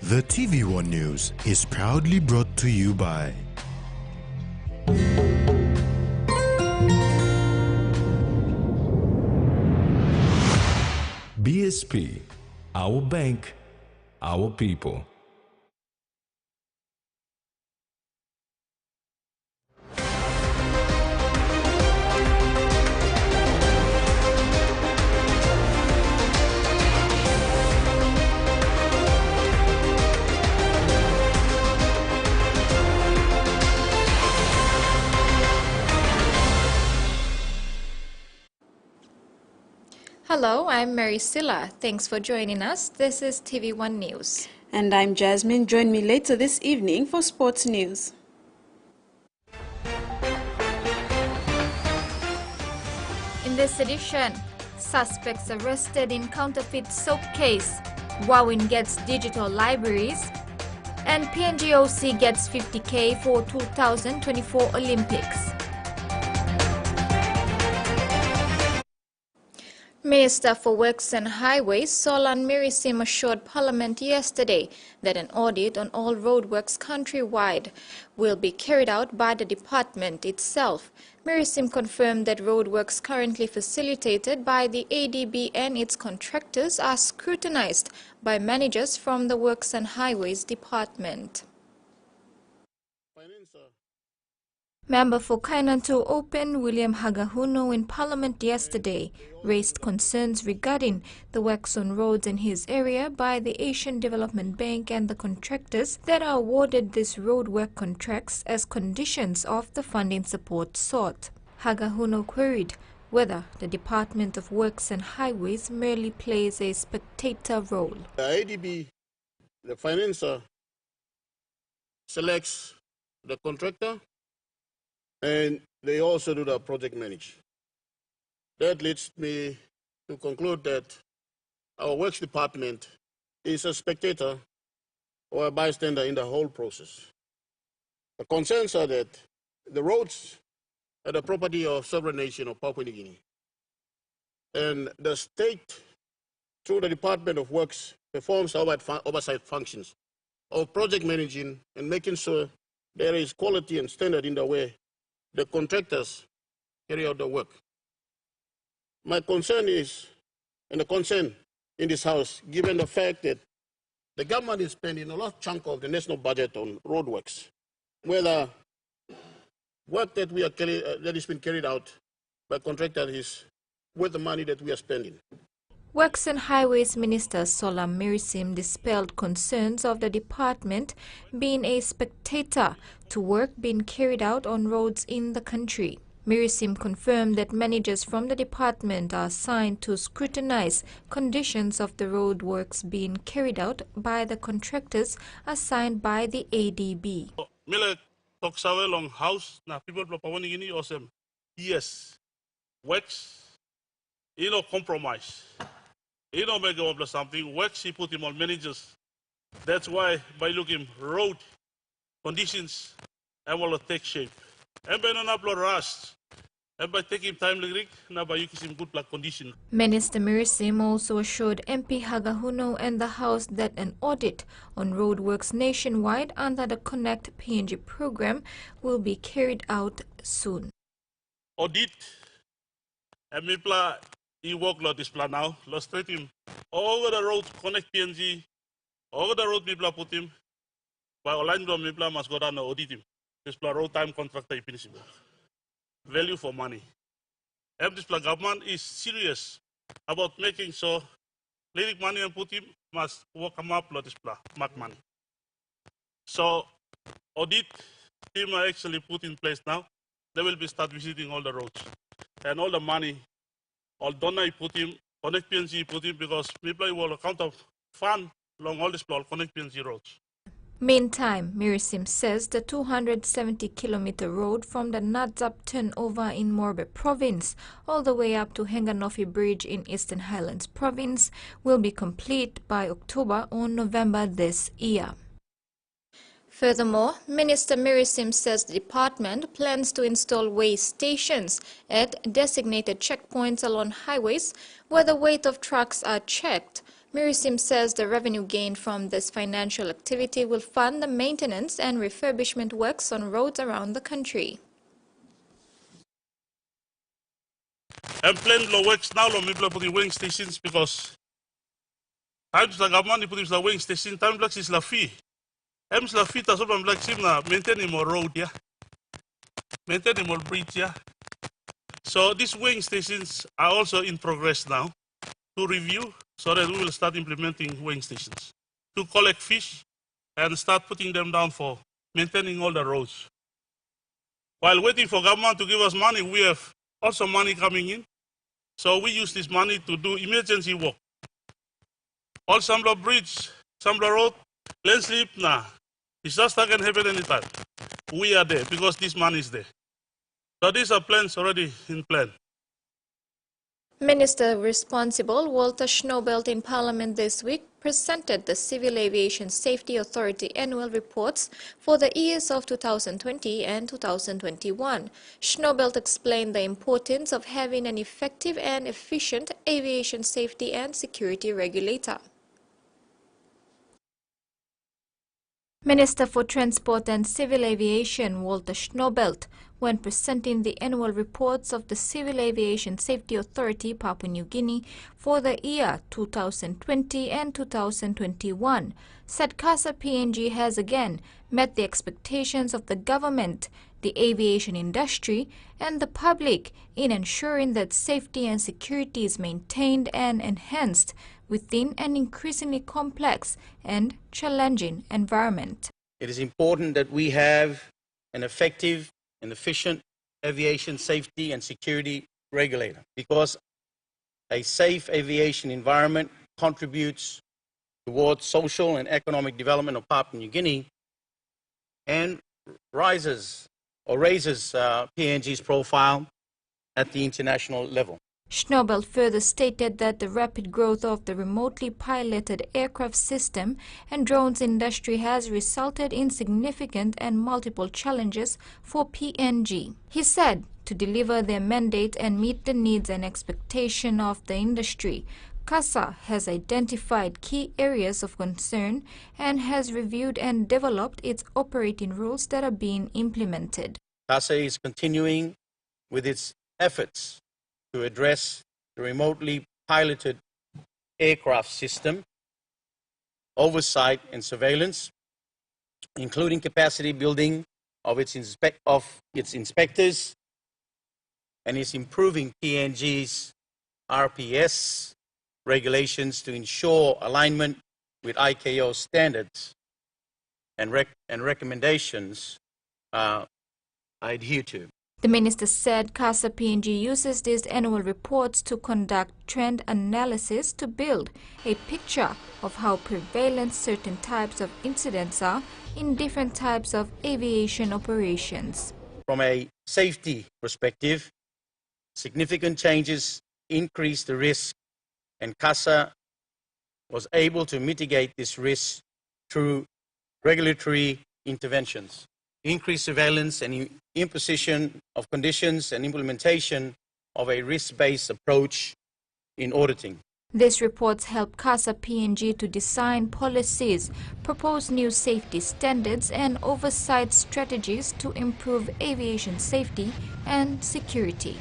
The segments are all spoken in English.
The TVWAN News is proudly brought to you by BSP, our bank, our people. Hello, I'm Mary Silla. Thanks for joining us. This is TV1 News. And I'm Jasmine. Join me later this evening for sports news. In this edition, suspects arrested in counterfeit soap case. TVWAN gets digital libraries. And PNG gets 50K for 2024 Olympics. Minister for Works and Highways, Solan Mirisim, assured Parliament yesterday that an audit on all roadworks countrywide will be carried out by the department itself. Mirisim confirmed that roadworks currently facilitated by the ADB and its contractors are scrutinized by managers from the Works and Highways Department. Member for Kainantu Open, William Hagahuno, in Parliament yesterday raised concerns regarding the works on roads in his area by the Asian Development Bank and the contractors that are awarded these roadwork contracts as conditions of the funding support sought. Hagahuno queried whether the Department of Works and Highways merely plays a spectator role. The ADB, the financer, selects the contractor, and they also do the project manage. That leads me to conclude that our works department is a spectator or a bystander in the whole process. The concerns are that the roads are the property of sovereign nation of Papua New Guinea. And the state, through the Department of Works, performs oversight functions of project managing and making sure there is quality and standard in the way the contractors carry out the work. My concern is, and the concern in this House, given the fact that the government is spending a large chunk of the national budget on roadworks, whether work that that is being carried out by contractors is worth the money that we are spending. Works and Highways Minister Solam Mirisim dispelled concerns of the department being a spectator to work being carried out on roads in the country. Mirisim confirmed that managers from the department are assigned to scrutinize conditions of the road works being carried out by the contractors assigned by the ADB. Mila toksawe long house na people of Papua New Guinea awesome. Yes, works, compromise. Make up something, works he put him on managers. That's why by looking road conditions and will take shape. And by not upload rust. And by taking time now by using good black condition. Minister Mirisim also assured MP Hagahuno and the House that an audit on roadworks nationwide under the Connect PNG program will be carried out soon. Audit and Mipla he work lot this plan now, let's straight him over the road, Connect PNG, over the road Mipla put him, by online Mipla must go down and audit him. This plan road time contractor finish. Value for money. If this government is serious about making sure letting money and put him must work him up this plan, mark money. So audit team are actually put in place now. They will be start visiting all the roads and all the money. All donor put him, Connect PNG put him because people will account of fund along all this Connect PNG roads. Meantime, Mirisim says the 270-kilometer road from the Nadzap turnover in Morbe province all the way up to Henganofi Bridge in Eastern Highlands province will be complete by October or November this year. Furthermore, Minister Mirisim says the department plans to install weigh stations at designated checkpoints along highways where the weight of trucks are checked. Mirisim says the revenue gained from this financial activity will fund the maintenance and refurbishment works on roads around the country. And plan lo works now lo mipla put the weighing stations because times the government put the weighing station time blocks is la fee. Ems la fee ta sobrang black sim na maintaining more road ya, maintaining more bridge ya. So these weighing stations are also in progress now to review so that we will start implementing weighing stations to collect fish and start putting them down for maintaining all the roads. While waiting for government to give us money, we have also money coming in. So we use this money to do emergency work. All Sambla Bridge, Sambla Road, landslip, nah. Disaster can happen anytime. We are there because this money is there. So these are plans already in plan. Minister responsible Walter Schnobelt in Parliament this week presented the Civil Aviation Safety Authority annual reports for the years of 2020 and 2021. Schnobelt explained the importance of having an effective and efficient aviation safety and security regulator. Minister for Transport and Civil Aviation Walter Schnobelt, when presenting the annual reports of the Civil Aviation Safety Authority Papua New Guinea for the year 2020 and 2021, said CASA PNG has again met the expectations of the government, the aviation industry, and the public in ensuring that safety and security is maintained and enhanced within an increasingly complex and challenging environment. It is important that we have an effective and efficient aviation safety and security regulator because a safe aviation environment contributes towards social and economic development of Papua New Guinea and raises PNG's profile at the international level. Schnobelt further stated that the rapid growth of the remotely piloted aircraft system and drones industry has resulted in significant and multiple challenges for PNG. He said to deliver their mandate and meet the needs and expectation of the industry, CASA has identified key areas of concern and has reviewed and developed its operating rules that are being implemented. CASA is continuing with its efforts to address the remotely piloted aircraft system, oversight and surveillance, including capacity building of its inspectors, and is improving PNG's RPS regulations to ensure alignment with ICAO standards and recommendations are adhered to. The minister said CASA PNG uses these annual reports to conduct trend analysis to build a picture of how prevalent certain types of incidents are in different types of aviation operations. From a safety perspective, significant changes increase the risk, and CASA was able to mitigate this risk through regulatory interventions, increased surveillance and imposition of conditions and implementation of a risk-based approach in auditing. These reports help CASA PNG to design policies, propose new safety standards and oversight strategies to improve aviation safety and security.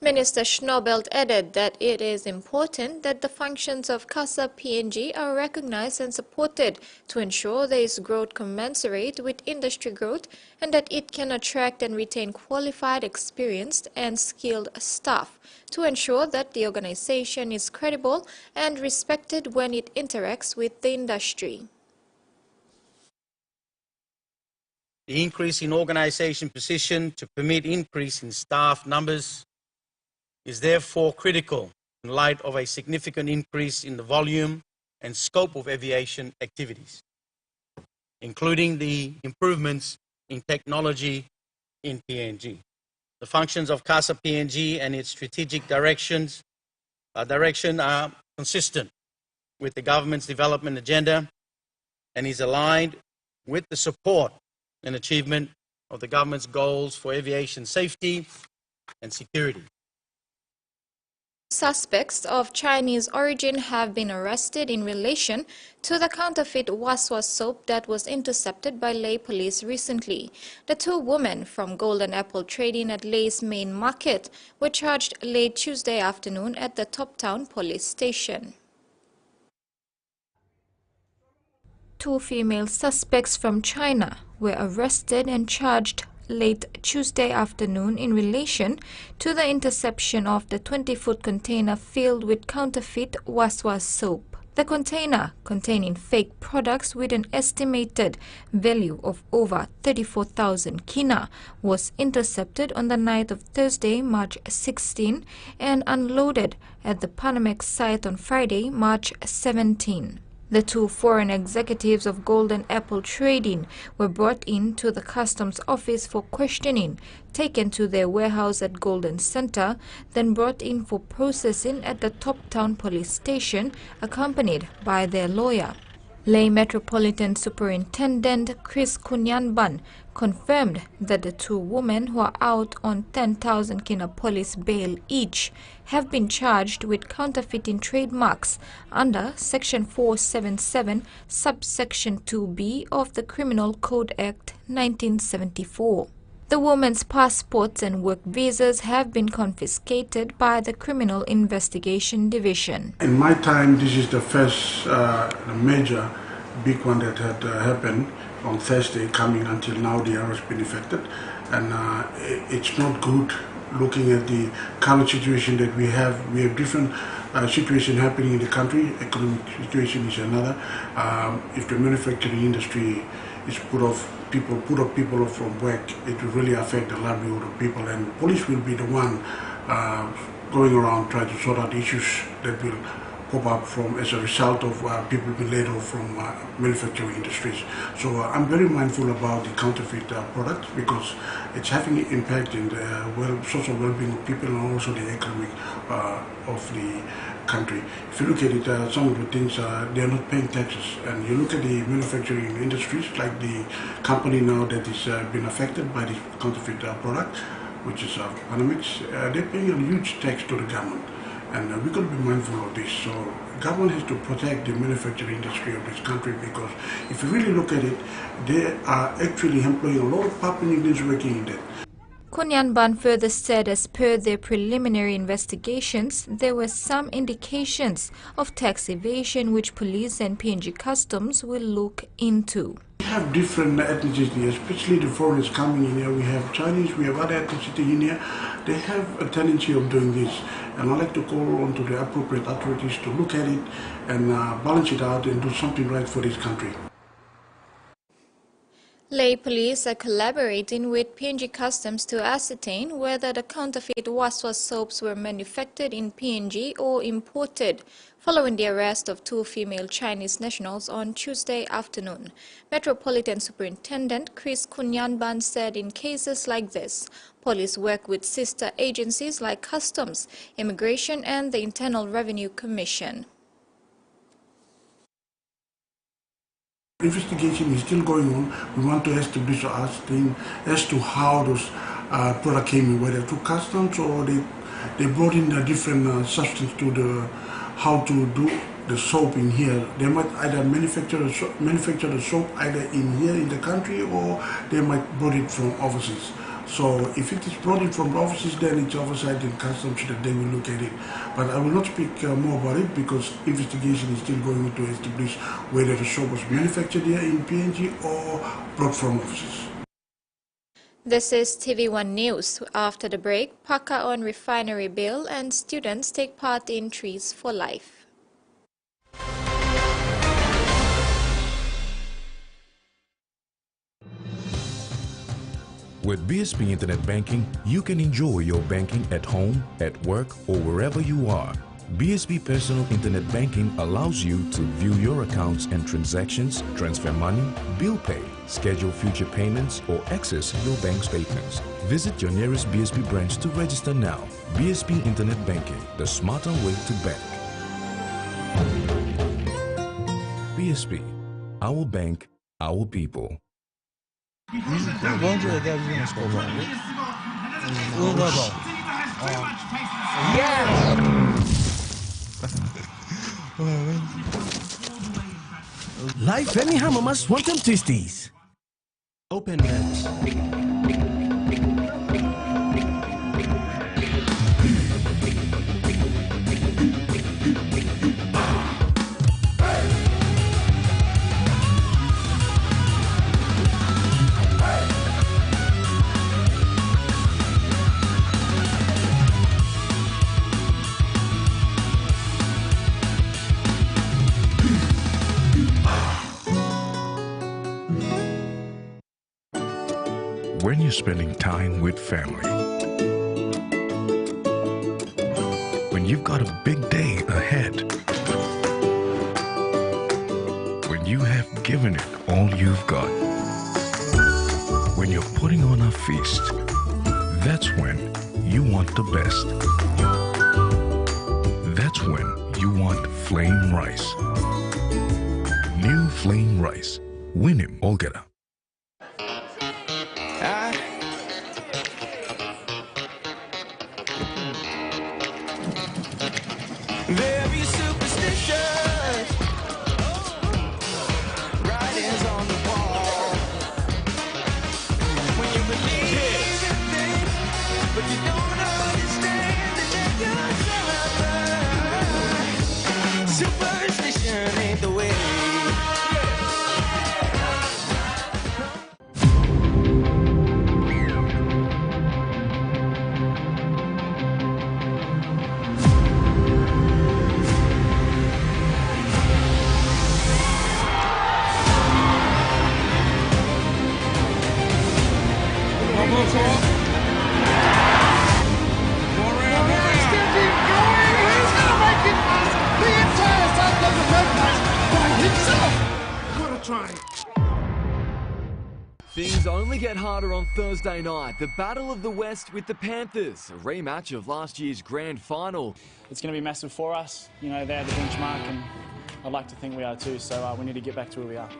Minister Schnobelt added that it is important that the functions of CASA PNG are recognized and supported to ensure there is growth commensurate with industry growth and that it can attract and retain qualified, experienced and skilled staff to ensure that the organization is credible and respected when it interacts with the industry. The increase in organization position to permit increase in staff numbers is therefore critical in light of a significant increase in the volume and scope of aviation activities, including the improvements in technology in PNG. The functions of CASA PNG and its strategic direction are consistent with the government's development agenda and is aligned with the support and achievement of the government's goals for aviation safety and security. Suspects of Chinese origin have been arrested in relation to the counterfeit Waswas soap that was intercepted by Ley police recently. The two women from Golden Apple Trading at Ley's main market were charged late Tuesday afternoon at the Top Town police station. Two female suspects from China were arrested and charged late Tuesday afternoon in relation to the interception of the 20-foot container filled with counterfeit Waswas soap. The container, containing fake products with an estimated value of over 34,000 kina, was intercepted on the night of Thursday, March 16, and unloaded at the Panamex site on Friday, March 17. The two foreign executives of Golden Apple Trading were brought in to the customs office for questioning, taken to their warehouse at Golden Center, then brought in for processing at the Top Town police station, accompanied by their lawyer. Ley Metropolitan Superintendent Chris Kunyanban confirmed that the two women, who are out on 10,000 kina police bail each, have been charged with counterfeiting trademarks under Section 477, subsection 2B of the Criminal Code Act 1974. The women's passports and work visas have been confiscated by the Criminal Investigation Division. In my time, this is the first major big one that had happened on Thursday, coming until now the arrest been effected. And it's not good looking at the current situation that we have. We have different situation happening in the country. Economic situation is another. If the manufacturing industry is put off people off from work, it will really affect the livelihood of people, and police will be the one going around trying to sort out issues that will pop up from as a result of people being laid off from manufacturing industries. So I'm very mindful about the counterfeit products, because it's having an impact in the social well-being of people and also the economy of the country. If you look at it, some of the things they are not paying taxes, and you look at the manufacturing industries, like the company now that is been affected by this counterfeit product, which is Panamex, they're paying a huge tax to the government. And we've got to be mindful of this. So government has to protect the manufacturing industry of this country, because if you really look at it, they are actually employing a lot of Papua New Guineans working in that. Kunyanban further said as per their preliminary investigations, there were some indications of tax evasion which police and PNG customs will look into. We have different ethnicities, especially the foreigners coming in here. We have Chinese, we have other ethnicity in here. They have a tendency of doing this. And I'd like to call on to the appropriate authorities to look at it and balance it out and do something right for this country. Ley police are collaborating with PNG Customs to ascertain whether the counterfeit Waswas soaps were manufactured in PNG or imported, following the arrest of two female Chinese nationals on Tuesday afternoon. Metropolitan Superintendent Chris Kunyanban said in cases like this, police work with sister agencies like Customs, Immigration and the Internal Revenue Commission. Investigation is still going on. We want to establish our thing as to how those products came in, whether through customs or they brought in a different substance to the how to do the soap in here. They might either manufacture the soap either in here in the country, or they might brought it from overseas. So if it is brought in from overseas, then it's oversight in customs that they will look at it. But I will not speak more about it, because investigation is still going to establish whether the soap was manufactured here in PNG or brought from overseas. This is TVWAN News. After the break, Paka on refinery bill and students take part in Trees for Life. With BSP Internet Banking, you can enjoy your banking at home, at work, or wherever you are. BSP Personal Internet Banking allows you to view your accounts and transactions, transfer money, bill pay, schedule future payments, or access your bank statements. Visit your nearest BSP branch to register now. BSP Internet Banking, the smarter way to bank. BSP, our bank, our people. Yeah. Live Femi Hamamas want them twisties. Open net. When you're spending time with family, when you've got a big day ahead, when you have given it all you've got, when you're putting on a feast, that's when you want the best. That's when you want flame rice. New flame rice. Win him, Olgeta. Very superstitious. Writings on the wall. When you believe in things, but you don't understand the negative. Superstition ain't the way. Things only get harder on Thursday night. The Battle of the West with the Panthers, a rematch of last year's grand final. It's going to be massive for us. You know, they're the benchmark, and I'd like to think we are too, so we need to get back to where we are.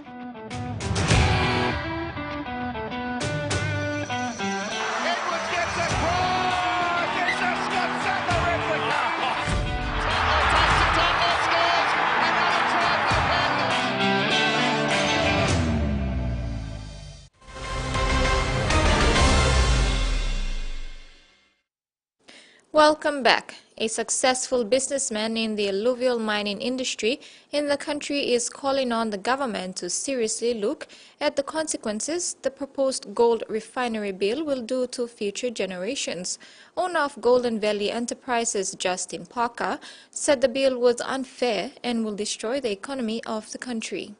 Welcome back. A successful businessman in the alluvial mining industry in the country is calling on the government to seriously look at the consequences the proposed gold refinery bill will do to future generations. Owner of Golden Valley Enterprises, Justin Parker, said the bill was unfair and will destroy the economy of the country.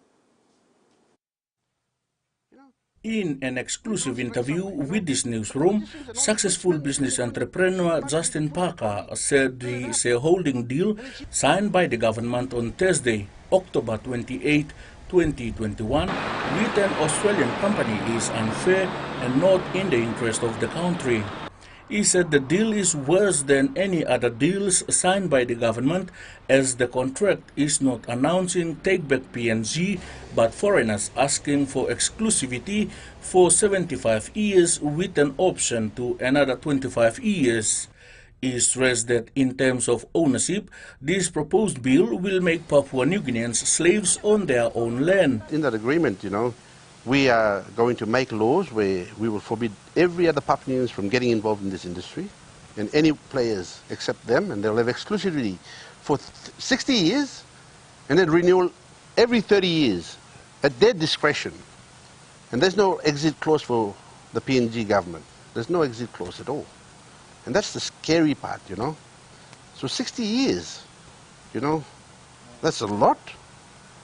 In an exclusive interview with this newsroom, successful business entrepreneur Justin Parker said the shareholding deal signed by the government on Thursday, October 28, 2021, with an Australian company is unfair and not in the interest of the country. He said the deal is worse than any other deals signed by the government, as the contract is not announcing take-back PNG, but foreigners asking for exclusivity for 75 years with an option to another 25 years. He stressed that in terms of ownership, this proposed bill will make Papua New Guineans slaves on their own land. In that agreement, we are going to make laws where we will forbid every other Papuans from getting involved in this industry, and any players except them, and they'll have exclusivity for 60 years, and then renewal every 30 years at their discretion. And there's no exit clause for the PNG government. There's no exit clause at all. And that's the scary part, So 60 years, that's a lot.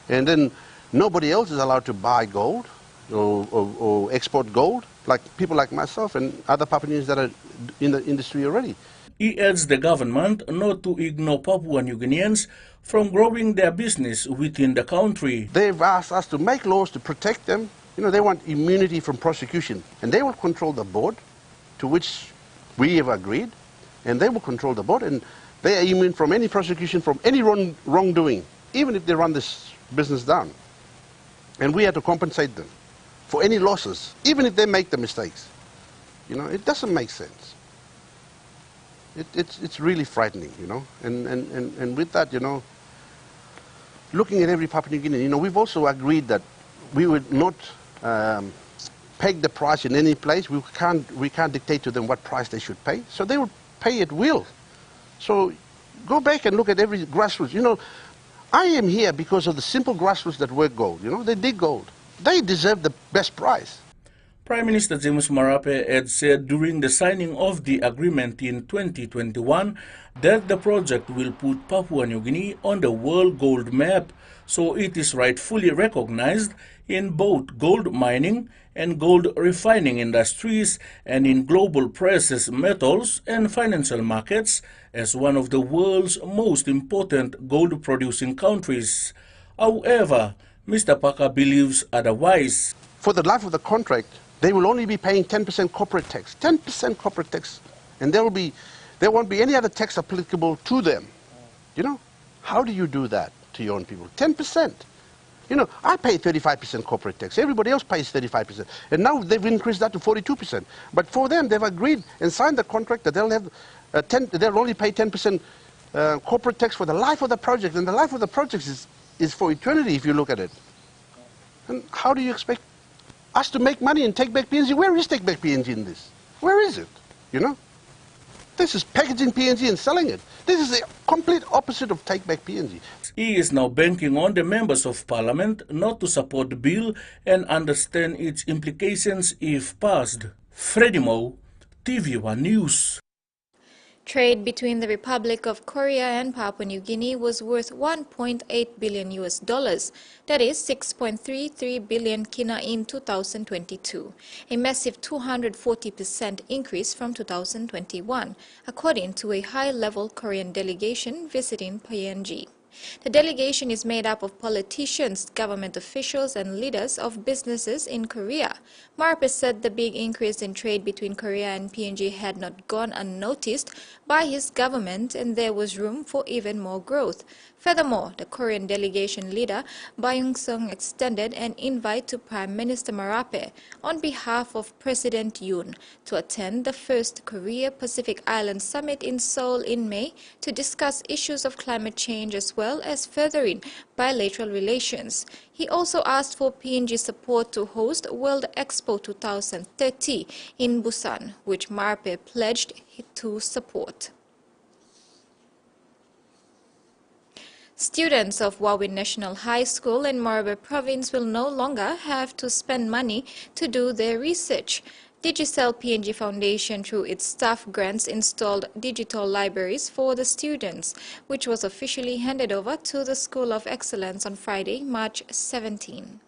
And then nobody else is allowed to buy gold or export gold, like people like myself and other Papuans that are in the industry already. He urged the government not to ignore Papua New Guineans from growing their business within the country. They've asked us to make laws to protect them. They want immunity from prosecution, and they will control the board, to which we have agreed, and they will control the board, and they are immune from any prosecution, from any wrongdoing, even if they run this business down. And we have to compensate them for any losses, even if they make the mistakes. It doesn't make sense. It's really frightening, you know. And with that, you know, looking at every Papua New Guinean, you know, we've also agreed that we would not peg the price in any place. We can't dictate to them what price they should pay. So they will pay at will. So go back and look at every grassroots. You know, I am here because of the simple grassroots that work gold. You know, they dig gold. They deserve the best price. Prime Minister James Marape had said during the signing of the agreement in 2021 that the project will put Papua New Guinea on the world gold map, so it is rightfully recognized in both gold mining and gold refining industries and in global precious metals and financial markets as one of the world's most important gold-producing countries. However, Mr. Parker believes otherwise. For the life of the contract, they will only be paying 10% corporate tax, 10% corporate tax, and there won't be any other tax applicable to them. You know, how do you do that to your own people? 10%. You know, I pay 35% corporate tax. Everybody else pays 35%, and now they've increased that to 42%. But for them, they've agreed and signed the contract that they'll have they'll only pay 10% corporate tax for the life of the project, and the life of the project is for eternity if you look at it. And how do you expect us to make money and take back PNG? Where is take back PNG in this? Where is it? You know? This is packaging PNG and selling it. This is the complete opposite of take back PNG. He is now banking on the members of parliament not to support the bill and understand its implications if passed. Freddie Moe, TVWAN News. Trade between the Republic of Korea and Papua New Guinea was worth $1.8 billion, that is 6.33 billion kina in 2022, a massive 240% increase from 2021, according to a high-level Korean delegation visiting PNG. The delegation is made up of politicians, government officials, and leaders of businesses in Korea. Marpe said the big increase in trade between Korea and PNG had not gone unnoticed by his government, and there was room for even more growth. Furthermore, the Korean delegation leader, Bayoung-sung, extended an invite to Prime Minister Marape on behalf of President Yoon to attend the first Korea-Pacific Island Summit in Seoul in May to discuss issues of climate change as well as furthering bilateral relations. He also asked for PNG support to host World Expo 2030 in Busan, which Marpe pledged to support. Students of WAWIN National High School in Morobe Province will no longer have to spend money to do their research. Digicel PNG Foundation, through its staff grants, installed digital libraries for the students, which was officially handed over to the School of Excellence on Friday, March 17.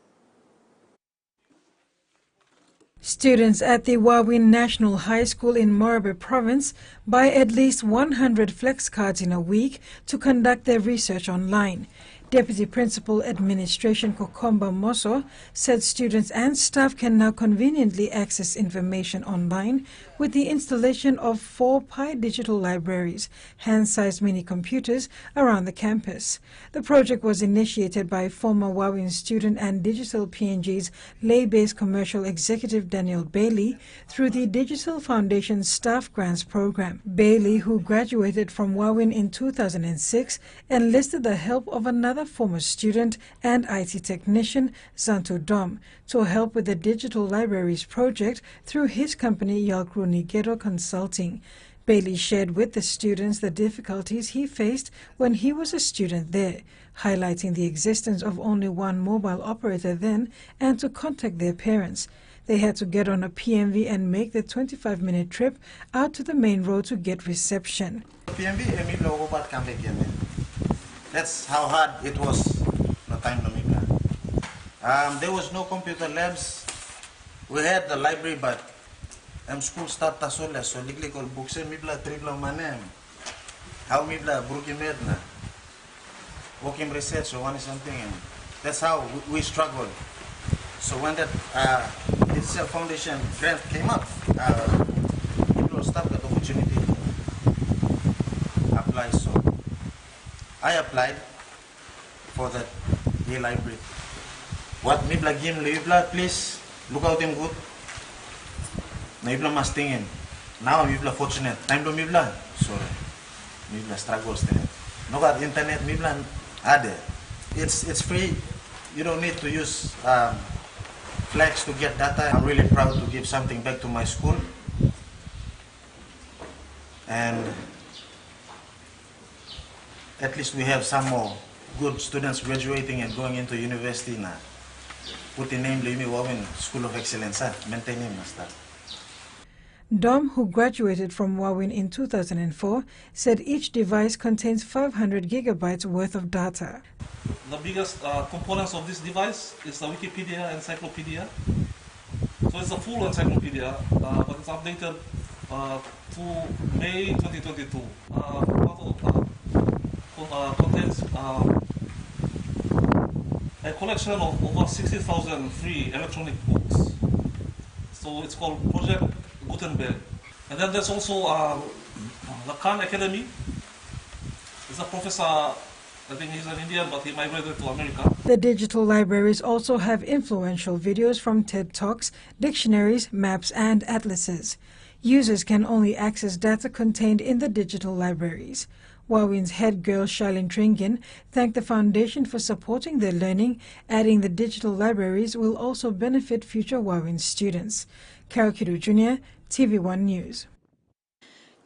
Students at the WAWIN National High School in Morobe Province buy at least 100 flex cards in a week to conduct their research online. Deputy Principal Administration Kokomba Moso said students and staff can now conveniently access information online with the installation of 4 Pi digital libraries, hand-sized mini-computers, around the campus. The project was initiated by former WAWIN student and Digital PNG's lay-based commercial executive Daniel Bailey through the Digital Foundation Staff Grants Program. Bailey, who graduated from WAWIN in 2006, enlisted the help of another former student and IT technician, Zanto Dom, to help with the Digital Libraries project through his company Yalkru Nigedo Consulting. Bailey shared with the students the difficulties he faced when he was a student there, highlighting the existence of only one mobile operator then and to contact their parents. They had to get on a PMV and make the 25-minute trip out to the main road to get reception. That's how hard it was. No time to make that. There was no computer labs. We had the library, but school start tasola. So likely called books and mibla tripla manem. How mibla broken medna. Working research or one something. And that's how we struggled. So when that Digital Foundation grant came up, people stopped the opportunity to apply. So I applied for the library. What mibla game libla, please look out him good. Na ibla mastingin. Now mibla fortunate. Time to mibla. Sorry. Mibla struggles there. No got internet mibla ada. It's free. You don't need to use Flex to get data. I'm really proud to give something back to my school. And at least we have some more good students graduating and going into university now. Put the name Limi Wawin School of Excellence, maintain him, master. Dom, who graduated from Wawin in 2004, said each device contains 500 gigabytes worth of data. The biggest components of this device is the Wikipedia encyclopedia. So it's a full encyclopedia, but it's updated to May 2022. Contains a collection of over 60,000 free electronic books. So it's called Project Gutenberg. And then there's also the Khan Academy. There's a professor, I think he's an Indian, but he migrated to America. The digital libraries also have influential videos from TED Talks, dictionaries, maps, and atlases. Users can only access data contained in the digital libraries. Wawin's head girl Charlene Tringin thanked the foundation for supporting their learning, adding the digital libraries will also benefit future Wawin students. Karakidu Jr., TVWAN News.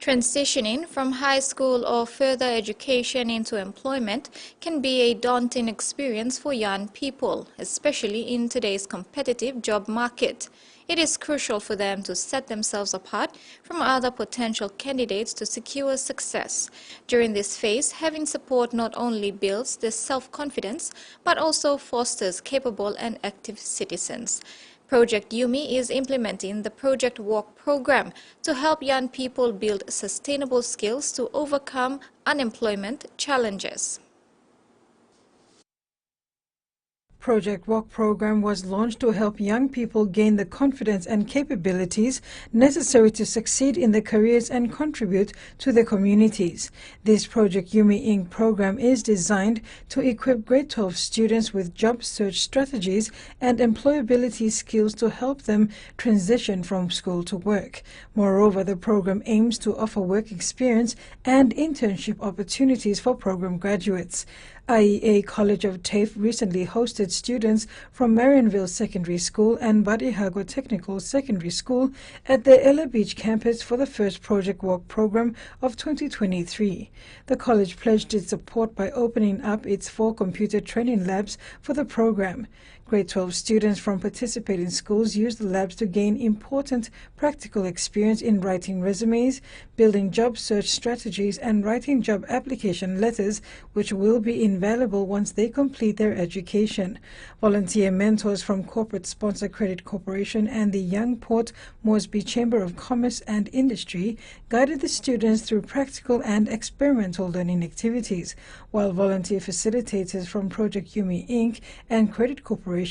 Transitioning from high school or further education into employment can be a daunting experience for young people, especially in today's competitive job market. It is crucial for them to set themselves apart from other potential candidates to secure success. During this phase, having support not only builds their self-confidence, but also fosters capable and active citizens. Project Yumi is implementing the Project Walk program to help young people build sustainable skills to overcome unemployment challenges. Project Walk program was launched to help young people gain the confidence and capabilities necessary to succeed in their careers and contribute to their communities. This Project Yumi Inc. program is designed to equip grade 12 students with job search strategies and employability skills to help them transition from school to work. Moreover, the program aims to offer work experience and internship opportunities for program graduates. IEA College of TAFE recently hosted students from Marionville Secondary School and Badihago Technical Secondary School at the Ella Beach campus for the first Project Walk program of 2023. The college pledged its support by opening up its 4 computer training labs for the program. Grade 12 students from participating schools used the labs to gain important practical experience in writing resumes, building job search strategies, and writing job application letters, which will be invaluable once they complete their education. Volunteer mentors from Corporate Sponsor Credit Corporation and the Youngport Moresby Chamber of Commerce and Industry guided the students through practical and experimental learning activities, while volunteer facilitators from Project Yumi Inc. and Credit Corporation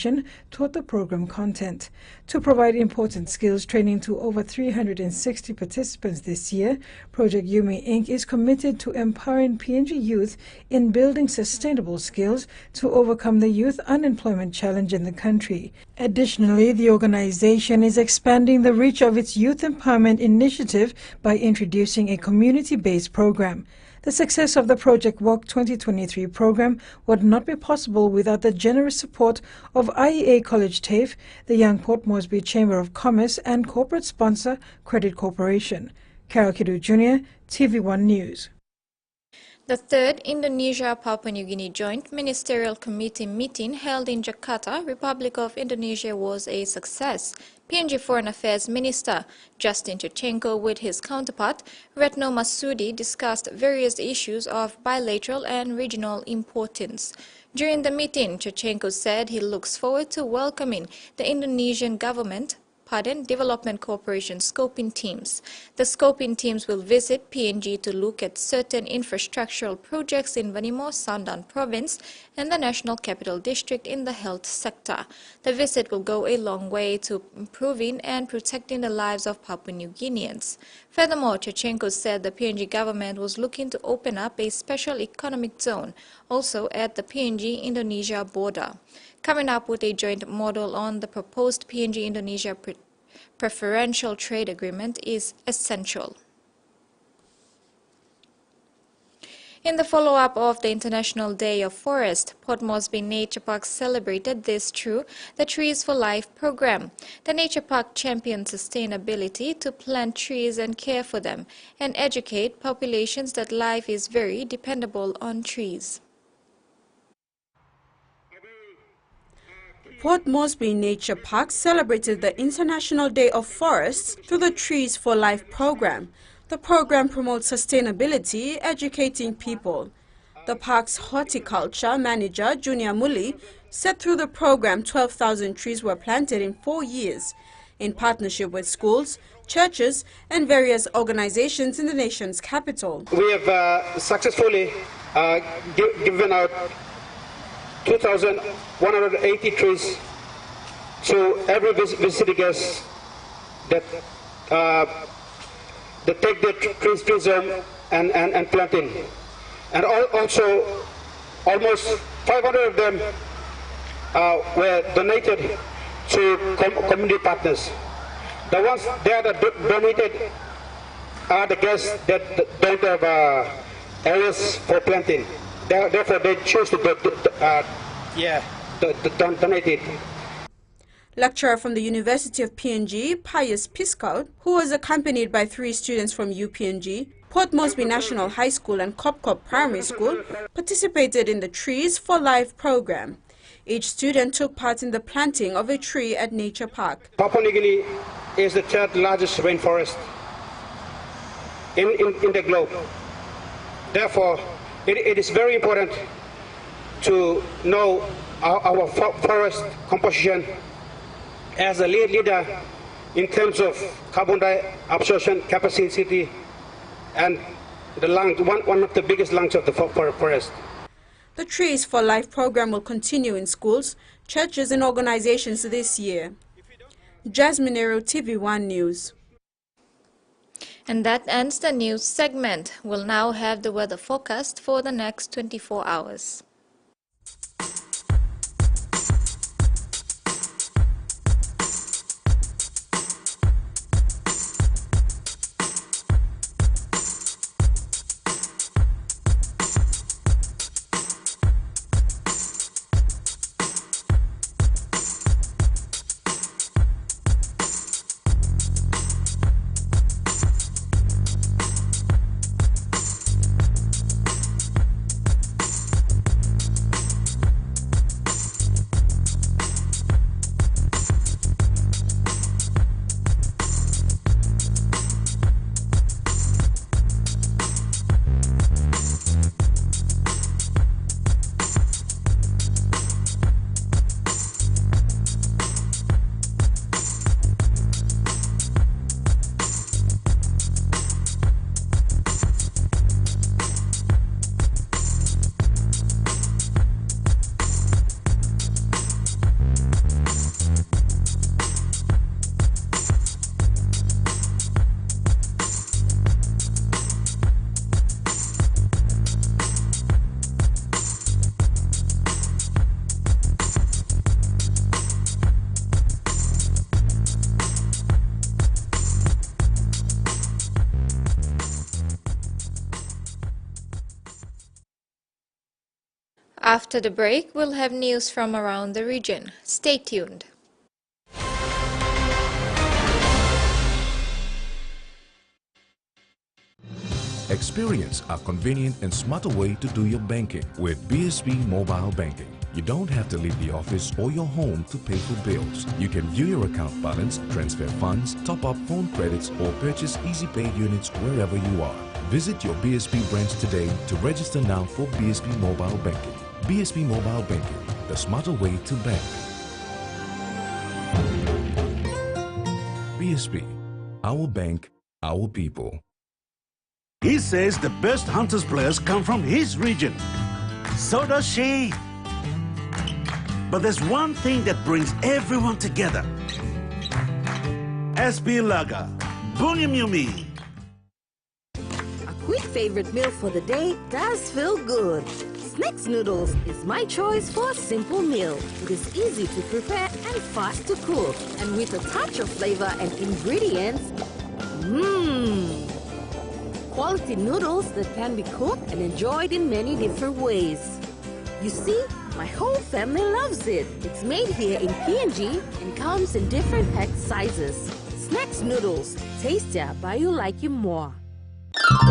taught the program content. To provide important skills training to over 360 participants this year, Project Yumi Inc. is committed to empowering PNG youth in building sustainable skills to overcome the youth unemployment challenge in the country. Additionally, the organization is expanding the reach of its youth empowerment initiative by introducing a community-based program. The success of the Project Walk 2023 program would not be possible without the generous support of IEA College TAFE, the Youngport Moresby Chamber of Commerce, and corporate sponsor Credit Corporation. Karakidu Jr., TV1 News. The third Indonesia-Papua New Guinea Joint Ministerial Committee meeting held in Jakarta, Republic of Indonesia, was a success. PNG Foreign Affairs Minister Justin Chochenko with his counterpart Retno Masudi discussed various issues of bilateral and regional importance. During the meeting, Chochenko said he looks forward to welcoming the Indonesian government Development Cooperation scoping teams. The scoping teams will visit PNG to look at certain infrastructural projects in Vanimo, Sandan Province, and the National Capital District in the health sector. The visit will go a long way to improving and protecting the lives of Papua New Guineans. Furthermore, Chochenko said the PNG government was looking to open up a special economic zone, also at the PNG-Indonesia border. Coming up with a joint model on the proposed PNG-Indonesia preferential trade agreement is essential. In the follow-up of the International Day of Forest, Port Moresby Nature Park celebrated this through the Trees for Life program. The Nature Park champions sustainability to plant trees and care for them and educate populations that life is very dependable on trees. Port Moresby Nature Park celebrated the International Day of Forests through the Trees for Life program. The program promotes sustainability, educating people. The park's horticulture manager, Junior Muli, said through the program 12,000 trees were planted in 4 years, in partnership with schools, churches, and various organizations in the nation's capital. We have successfully given out 2,180 trees to every visiting guest that take the trees home and planting. And also almost 500 of them were donated to community partners. The ones that are donated are the guests that don't have areas for planting. Therefore, they choose to donate it. Lecturer from the University of PNG, Pius Piscout, who was accompanied by 3 students from UPNG, Port Moresby National High School and Kopkop Primary School, participated in the Trees for Life program. Each student took part in the planting of a tree at Nature Park. Papua New Guinea is the 3rd largest rainforest in the globe. Therefore, it is very important to know our forest composition as a leader in terms of carbon dioxide absorption capacity and the lung, one of the biggest lungs of the forest. The Trees for Life program will continue in schools, churches and organizations this year. Jasmine Nero, TVWAN News. And that ends the news segment. We'll now have the weather forecast for the next 24 hours. After the break, we'll have news from around the region. Stay tuned. Experience a convenient and smarter way to do your banking with BSB Mobile Banking. You don't have to leave the office or your home to pay for bills. You can view your account balance, transfer funds, top up phone credits, or purchase Easy Pay units wherever you are. Visit your BSB branch today to register now for BSB Mobile Banking. BSB Mobile Banking, the smarter way to bank. BSB, our bank, our people. He says the best Hunters players come from his region. So does she. But there's one thing that brings everyone together. SB Lager, Bunyam Yumi. A quick favorite meal for the day does feel good. Snacks noodles is my choice for a simple meal. It is easy to prepare and fast to cook. And with a touch of flavor and ingredients, quality noodles that can be cooked and enjoyed in many different ways. You see, my whole family loves it. It's made here in PNG and comes in different pack sizes. Snacks noodles, tastier but you like it more.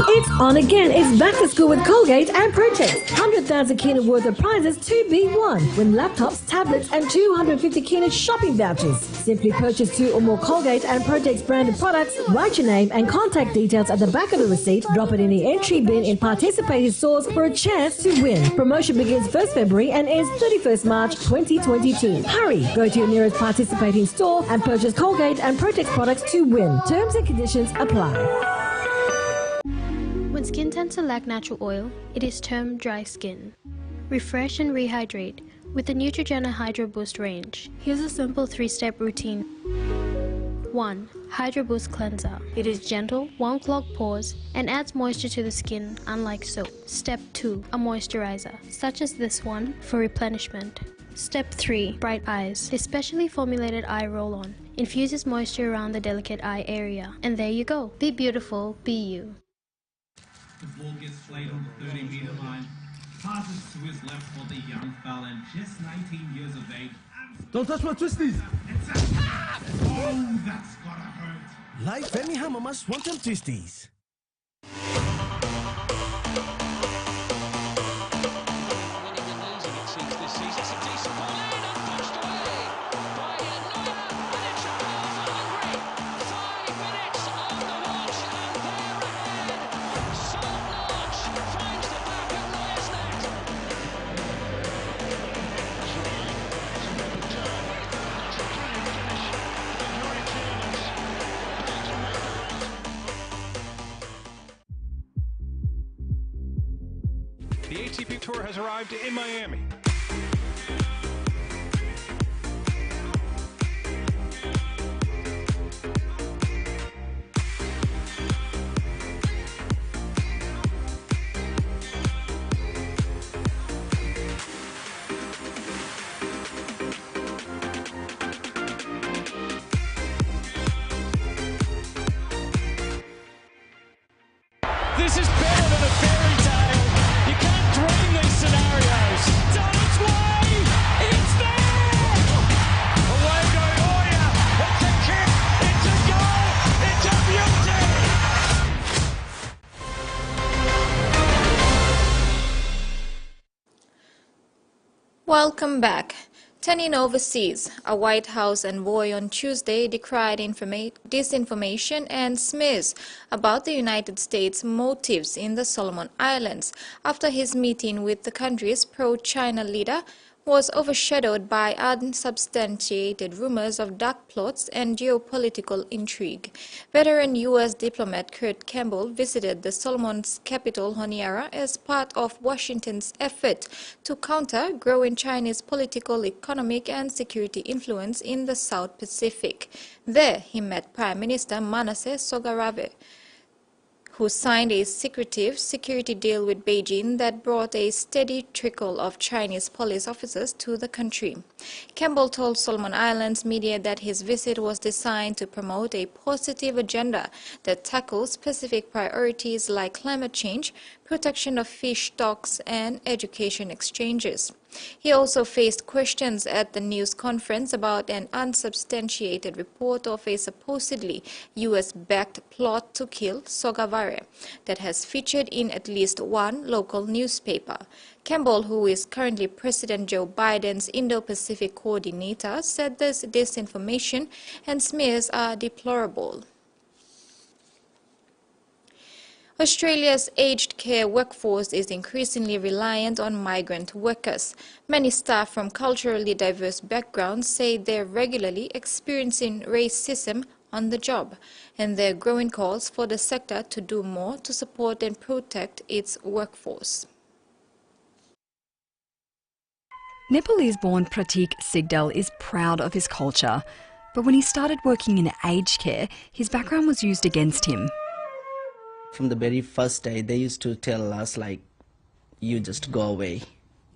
It's on again. It's back to school with Colgate and Protex. 100,000 kina worth of prizes to be won. Win laptops, tablets and 250 kina shopping vouchers. Simply purchase 2 or more Colgate and Protex branded products, write your name and contact details at the back of the receipt, drop it in the entry bin in participating stores for a chance to win. Promotion begins 1st February and ends 31st March 2022. Hurry! Go to your nearest participating store and purchase Colgate and Protex products to win. Terms and conditions apply. When skin tends to lack natural oil, it is termed dry skin. Refresh and rehydrate with the Neutrogena Hydro Boost range. Here's a simple 3-step routine. 1. Hydro Boost Cleanser. It is gentle, won't clog pores, and adds moisture to the skin, unlike soap. Step 2. A moisturizer, such as this one, for replenishment. Step 3. Bright Eyes. This specially formulated eye roll-on infuses moisture around the delicate eye area. And there you go. Be beautiful, be you. The ball gets played on the 30-meter line. Passes to his left for the young fella, just 19 years of age. Don't touch my twisties! Oh, that's gotta hurt. Like Femi Hammer must want them twisties. The ATP Tour has arrived in Miami. This is better than a fairy tale. You can't dream these scenarios. It's on its way. It's there. Away go Oya. It's a kick. It's a goal. It's a beauty. Welcome back. Turning overseas, a White House envoy on Tuesday decried disinformation and smears about the United States' motives in the Solomon Islands after his meeting with the country's pro-China leader was overshadowed by unsubstantiated rumors of dark plots and geopolitical intrigue. Veteran U.S. diplomat Kurt Campbell visited the Solomons' capital, Honiara, as part of Washington's effort to counter growing Chinese political, economic, and security influence in the South Pacific. There, he met Prime Minister Manasseh Sogavare, who signed a secretive security deal with Beijing that brought a steady trickle of Chinese police officers to the country. Campbell told Solomon Islands media that his visit was designed to promote a positive agenda that tackles specific priorities like climate change, protection of fish stocks, and education exchanges. He also faced questions at the news conference about an unsubstantiated report of a supposedly U.S.-backed plot to kill Sogavare that has featured in at least one local newspaper. Campbell, who is currently President Joe Biden's Indo-Pacific coordinator, said this disinformation and smears are deplorable. Australia's aged care workforce is increasingly reliant on migrant workers. Many staff from culturally diverse backgrounds say they're regularly experiencing racism on the job, and there are growing calls for the sector to do more to support and protect its workforce. Nepalese-born Pratik Sigdal is proud of his culture, but when he started working in aged care, his background was used against him. From the very first day, they used to tell us, like, you just go away.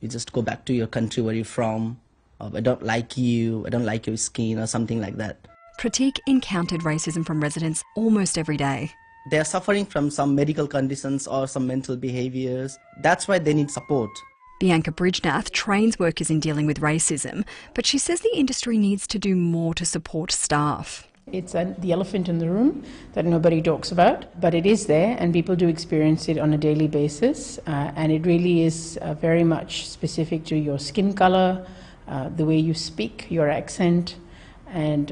You just go back to your country where you're from. I don't like you, I don't like your skin or something like that. Pratik encountered racism from residents almost every day. They are suffering from some medical conditions or some mental behaviours. That's why they need support. Bianca Bridgenath trains workers in dealing with racism, but she says the industry needs to do more to support staff. It's the elephant in the room that nobody talks about, but it is there and people do experience it on a daily basis, and it really is very much specific to your skin colour, the way you speak, your accent, and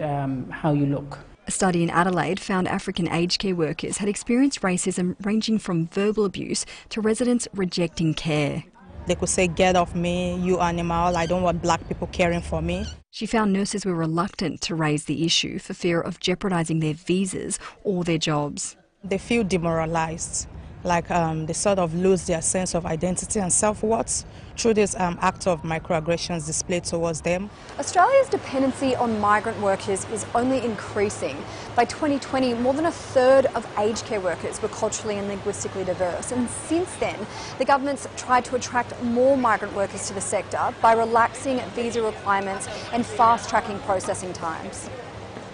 how you look. A study in Adelaide found African aged care workers had experienced racism ranging from verbal abuse to residents rejecting care. They could say, "Get off me, you animal, I don't want black people caring for me." She found nurses were reluctant to raise the issue for fear of jeopardising their visas or their jobs. They feel demoralised, like they sort of lose their sense of identity and self-worth through this act of microaggressions displayed towards them. Australia's dependency on migrant workers is only increasing. By 2020, more than a third of aged care workers were culturally and linguistically diverse. And since then, the government's tried to attract more migrant workers to the sector by relaxing visa requirements and fast-tracking processing times.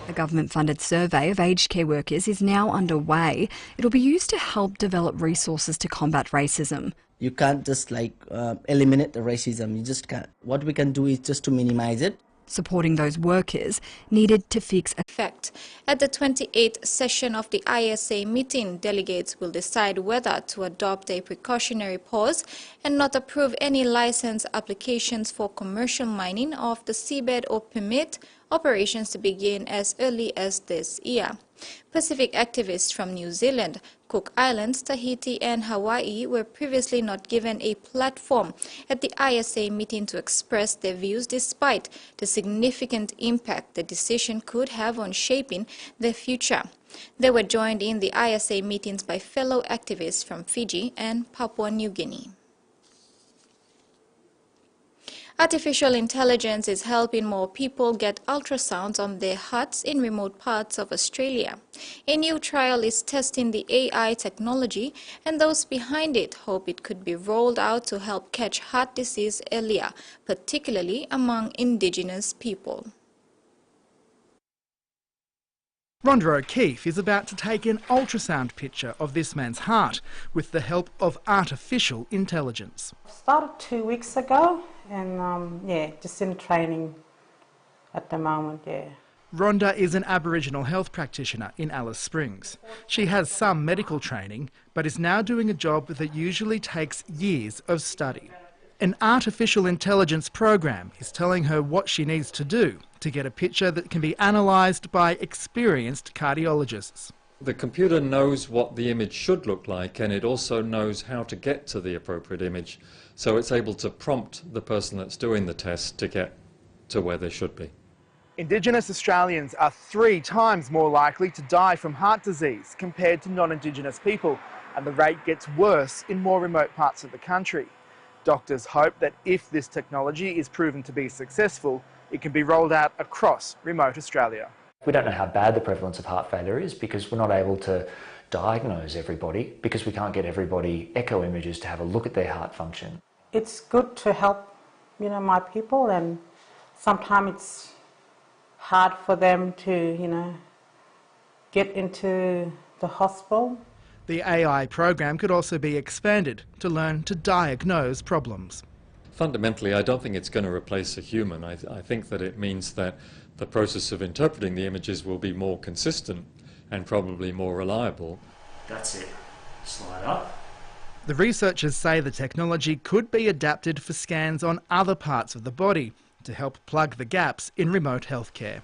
A government-funded survey of aged care workers is now underway. It'll be used to help develop resources to combat racism. You can't just eliminate the racism. You just can't. What we can do is just to minimize it. Supporting those workers needed to fix effect. At the 28th session of the ISA meeting, delegates will decide whether to adopt a precautionary pause and not approve any license applications for commercial mining of the seabed or permit operations to begin as early as this year. Pacific activists from New Zealand, Cook Islands, Tahiti and Hawaii were previously not given a platform at the ISA meeting to express their views despite the significant impact the decision could have on shaping their future. They were joined in the ISA meetings by fellow activists from Fiji and Papua New Guinea. Artificial intelligence is helping more people get ultrasounds on their hearts in remote parts of Australia. A new trial is testing the AI technology, and those behind it hope it could be rolled out to help catch heart disease earlier, particularly among Indigenous people. Rhonda O'Keefe is about to take an ultrasound picture of this man's heart with the help of artificial intelligence. Started 2 weeks ago and just in training at the moment, Rhonda is an Aboriginal health practitioner in Alice Springs. She has some medical training but is now doing a job that usually takes years of study. An artificial intelligence program is telling her what she needs to do to get a picture that can be analysed by experienced cardiologists. The computer knows what the image should look like, and it also knows how to get to the appropriate image, so it's able to prompt the person that's doing the test to get to where they should be. Indigenous Australians are 3 times more likely to die from heart disease compared to non-Indigenous people, and the rate gets worse in more remote parts of the country. Doctors hope that if this technology is proven to be successful, it can be rolled out across remote Australia. We don't know how bad the prevalence of heart failure is because we're not able to diagnose everybody, because we can't get everybody echo images to have a look at their heart function. It's good to help, my people, and sometimes it's hard for them to, get into the hospital. The AI program could also be expanded to learn to diagnose problems. Fundamentally, I don't think it's going to replace a human. I think that it means that the process of interpreting the images will be more consistent and probably more reliable. That's it. Slide up. The researchers say the technology could be adapted for scans on other parts of the body to help plug the gaps in remote healthcare.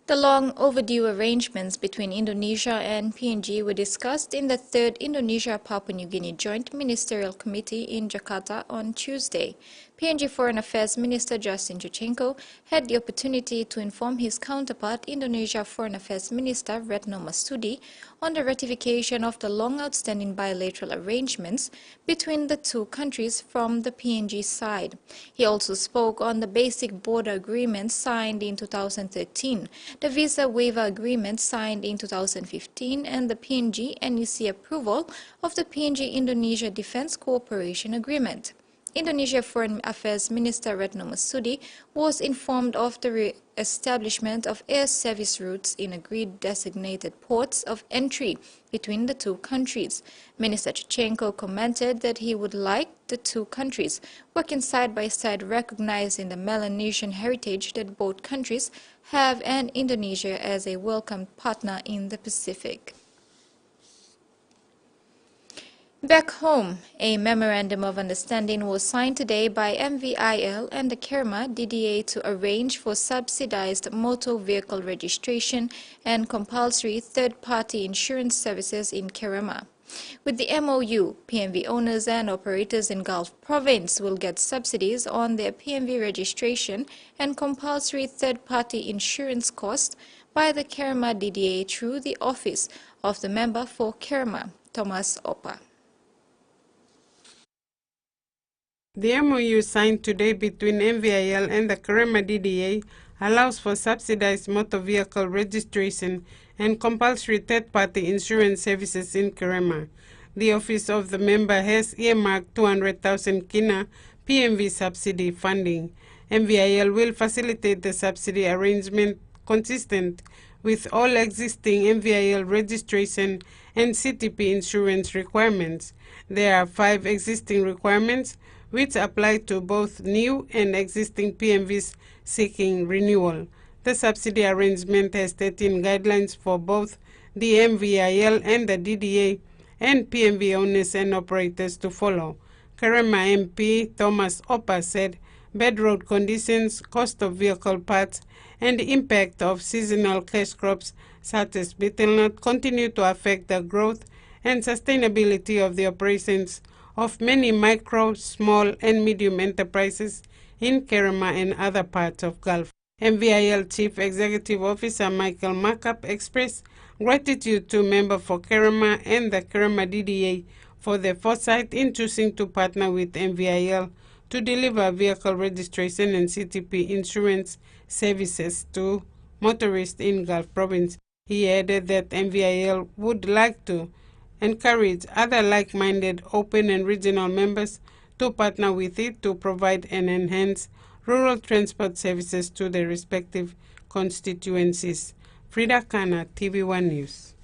The long overdue arrangements between Indonesia and PNG were discussed in the 3rd Indonesia-Papua New Guinea Joint Ministerial Committee in Jakarta on Tuesday. PNG Foreign Affairs Minister Justin Chuchenko had the opportunity to inform his counterpart, Indonesia Foreign Affairs Minister Retno Marsudi, on the ratification of the long-outstanding bilateral arrangements between the two countries from the PNG side. He also spoke on the basic border agreement signed in 2013, the visa waiver agreement signed in 2015, and the PNG NEC approval of the PNG-Indonesia Defense Cooperation Agreement. Indonesia Foreign Affairs Minister Retno Marsudi was informed of the re-establishment of air service routes in agreed designated ports of entry between the two countries. Minister Chuchenko commented that he would like the two countries working side by side, recognizing the Melanesian heritage that both countries have and Indonesia as a welcome partner in the Pacific. Back home, a memorandum of understanding was signed today by MVIL and the Kerma DDA to arrange for subsidized motor vehicle registration and compulsory third-party insurance services in Kerema. With the MOU, PMV owners and operators in Gulf Province will get subsidies on their PMV registration and compulsory third-party insurance costs by the Kerma DDA through the office of the member for Kerma, Thomas Opa. The MOU signed today between MVIL and the Kerema DDA allows for subsidized motor vehicle registration and compulsory third-party insurance services in Kerema. The office of the member has earmarked 200,000 kina PMV subsidy funding. MVIL will facilitate the subsidy arrangement consistent with all existing MVIL registration and CTP insurance requirements. There are 5 existing requirements which apply to both new and existing PMVs seeking renewal. The subsidy arrangement has 13 guidelines for both the MVIL and the DDA and PMV owners and operators to follow. Kerema MP Thomas Opa said bad road conditions, cost of vehicle parts, and the impact of seasonal cash crops such as betelnut continue to affect the growth and sustainability of the operations of many micro, small, and medium enterprises in Kerema and other parts of Gulf. MVIL Chief Executive Officer Michael Makap expressed gratitude to member for Kerema and the Kerema DDA for their foresight in choosing to partner with MVIL to deliver vehicle registration and CTP insurance services to motorists in Gulf Province. He added that MVIL would like to encourage other like-minded open and regional members to partner with it to provide and enhance rural transport services to their respective constituencies. Frida Kana, TVWAN News.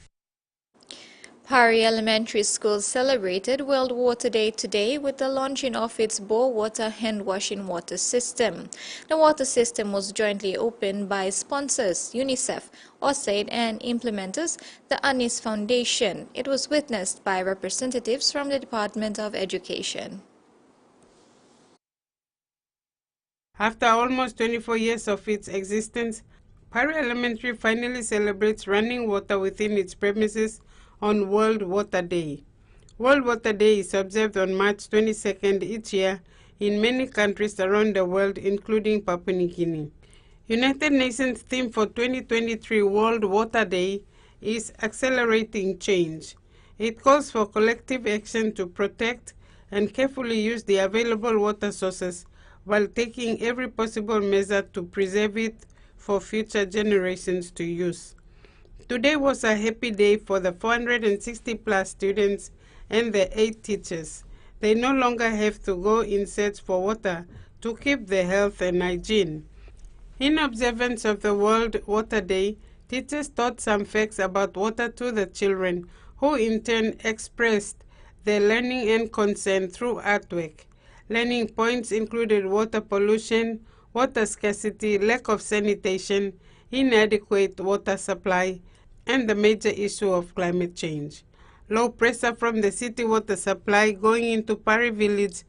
Pari Elementary School celebrated World Water Day today with the launching of its bore water hand-washing water system. The water system was jointly opened by sponsors UNICEF, OSAID, and implementers the Anis Foundation. It was witnessed by representatives from the Department of Education. After almost 24 years of its existence, Pari Elementary finally celebrates running water within its premises on World Water Day. World Water Day is observed on March 22nd each year in many countries around the world, including Papua New Guinea. United Nations theme for 2023 World Water Day is Accelerating Change. It calls for collective action to protect and carefully use the available water sources while taking every possible measure to preserve it for future generations to use. Today was a happy day for the 460 plus students and the 8 teachers. They no longer have to go in search for water to keep their health and hygiene. In observance of the World Water Day, teachers taught some facts about water to the children, who in turn expressed their learning and concern through artwork. Learning points included water pollution, water scarcity, lack of sanitation, inadequate water supply, and the major issue of climate change. Low pressure from the city water supply going into Pari village